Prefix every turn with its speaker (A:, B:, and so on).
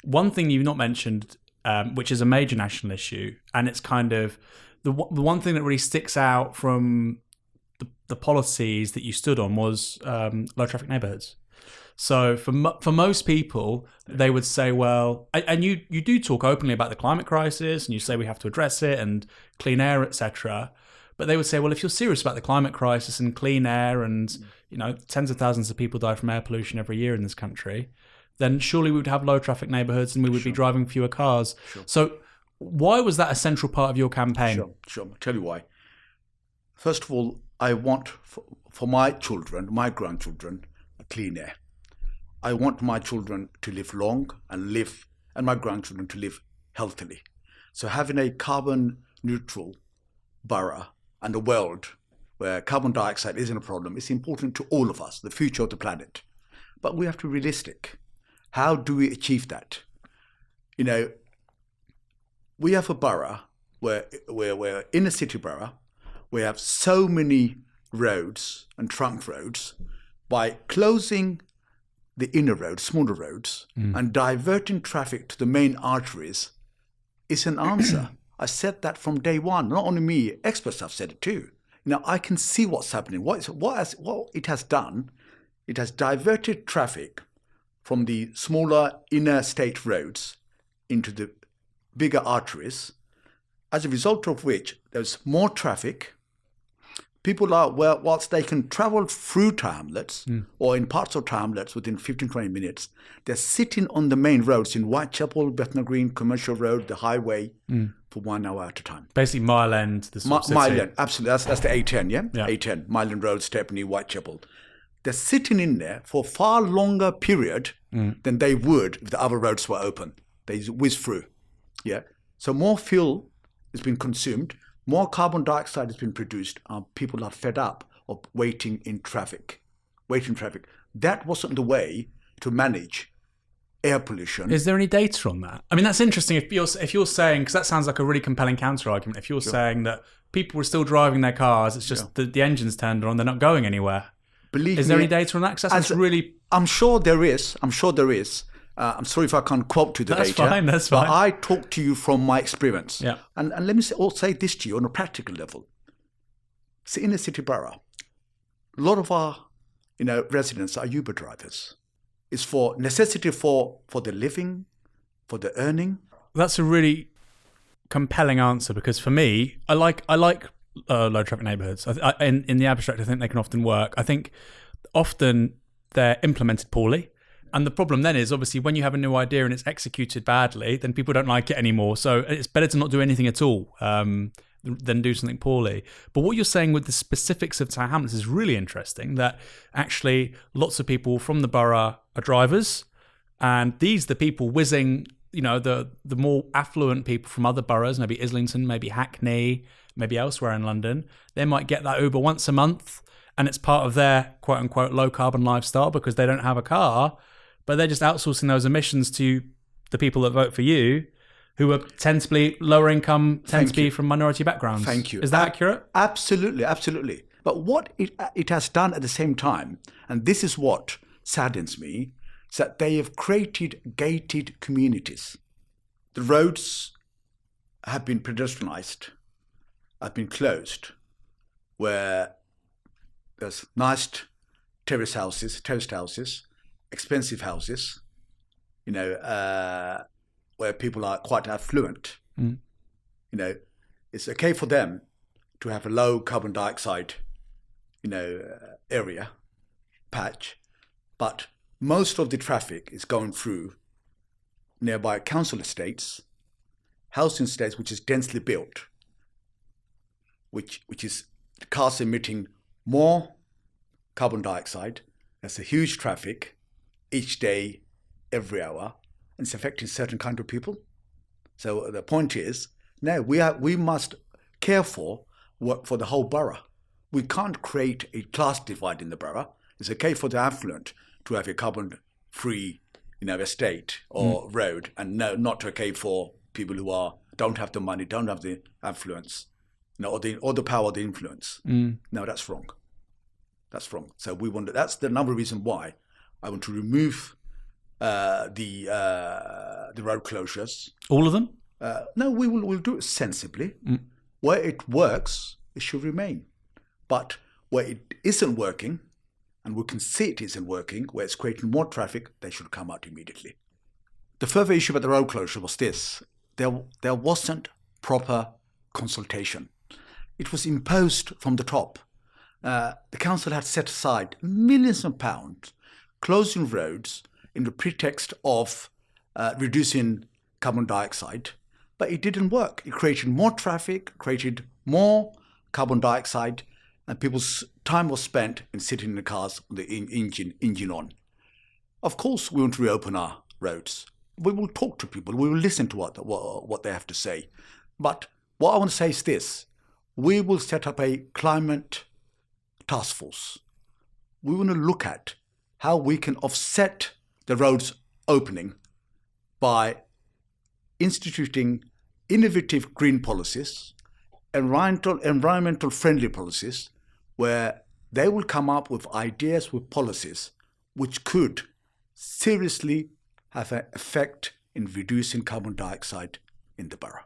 A: One thing you've not mentioned, which is a major national issue, and it's kind of the one thing that really sticks out from the policies that you stood on was low traffic neighbourhoods. So for most people, they would say, well, and you do talk openly about the climate crisis, and you say we have to address it and clean air, etc. But they would say, well, if you're serious about the climate crisis and clean air, and tens of thousands of people die from air pollution every year in this country, then surely we would have low traffic neighbourhoods and we would be driving fewer cars. Sure. So why was that a central part of your campaign?
B: Sure. I'll tell you why. First of all, I want for my children, my grandchildren, a clean air. I want my children to live long and my grandchildren to live healthily. So having a carbon neutral borough and a world where carbon dioxide isn't a problem is important to all of us, the future of the planet. But we have to be realistic. How do we achieve that? We have a borough where we're in a city borough. We have so many roads and trunk roads. By closing the inner roads, smaller roads, and diverting traffic to the main arteries is an answer. I said that from day one. Not only me, experts have said it too. I can see what's happening. What it has done, it has diverted traffic from the smaller inner state roads into the bigger arteries, as a result of which there's more traffic. People are, whilst they can travel through town hamlets or in parts of town hamlets within 15-20 minutes, they're sitting on the main roads in Whitechapel, Bethnal Green, Commercial Road, the highway for 1 hour at a time.
A: Basically Mile End, the sort of city.
B: Mile End, absolutely. That's the A10, yeah? A10, Mile End Road, Stepney, Whitechapel. They're sitting in there for a far longer period than they would if the other roads were open. They whiz through, yeah? So more fuel has been consumed, more carbon dioxide has been produced, and people are fed up of waiting in traffic. That wasn't the way to manage air pollution.
A: Is there any data on that? I mean, that's interesting. If you're saying, because that sounds like a really compelling counter argument. If you're saying that people were still driving their cars, it's just the engine's turned on, they're not going anywhere.
B: Believe
A: is there
B: me,
A: any data on that? Because that's really.
B: I'm sure there is. I'm sorry if I can't quote you the data.
A: That's fine.
B: But I talk to you from my experience.
A: Yeah.
B: And let me say this to you on a practical level. See, in a city borough, a lot of our residents are Uber drivers. It's for necessity for the living, for the earning.
A: That's a really compelling answer, because for me, I like low traffic neighbourhoods. In the abstract, I think they can often work. I think often they're implemented poorly. And the problem then is, obviously, when you have a new idea and it's executed badly, then people don't like it anymore. So it's better to not do anything at all than do something poorly. But what you're saying with the specifics of Tower Hamlets is really interesting, that actually lots of people from the borough are drivers, and these are the people whizzing, the more affluent people from other boroughs, maybe Islington, maybe Hackney, maybe elsewhere in London. They might get that Uber once a month, and it's part of their quote-unquote low-carbon lifestyle because they don't have a car. But they're just outsourcing those emissions to the people that vote for you, who tend to be lower income, tend to be from minority backgrounds.
B: Thank you.
A: Is that accurate?
B: Absolutely. But what it has done at the same time, and this is what saddens me, is that they have created gated communities. The roads have been pedestrianised, have been closed, where there's nice terraced houses, expensive houses, where people are quite affluent. It's okay for them to have a low carbon dioxide, area, patch, but most of the traffic is going through nearby council estates, housing estates, which is densely built, which is the cars emitting more carbon dioxide. There's a huge traffic each day, every hour, and it's affecting certain kind of people. So the point is, no, we must care for the whole borough. We can't create a class divide in the borough. It's okay for the affluent to have a carbon-free, estate or road, and no, not okay for people who don't have the money, don't have the affluence, or the power, the influence. No, that's wrong. That's wrong. So that's the number of reasons why I want to remove the the road closures.
A: All of them?
B: No, we'll do it sensibly. Where it works, it should remain. But where it isn't working, and we can see it isn't working, where it's creating more traffic, they should come out immediately. The further issue about the road closure was this. There wasn't proper consultation. It was imposed from the top. The council had set aside millions of pounds closing roads in the pretext of reducing carbon dioxide, but it didn't work. It created more traffic, created more carbon dioxide, and people's time was spent in sitting in the cars with the engine on. Of course, we want to reopen our roads. We will talk to people. We will listen to what they have to say. But what I want to say is this. We will set up a climate task force. We want to look at how we can offset the roads opening by instituting innovative green policies, environmental friendly policies, where they will come up with ideas, with policies which could seriously have an effect in reducing carbon dioxide in the borough.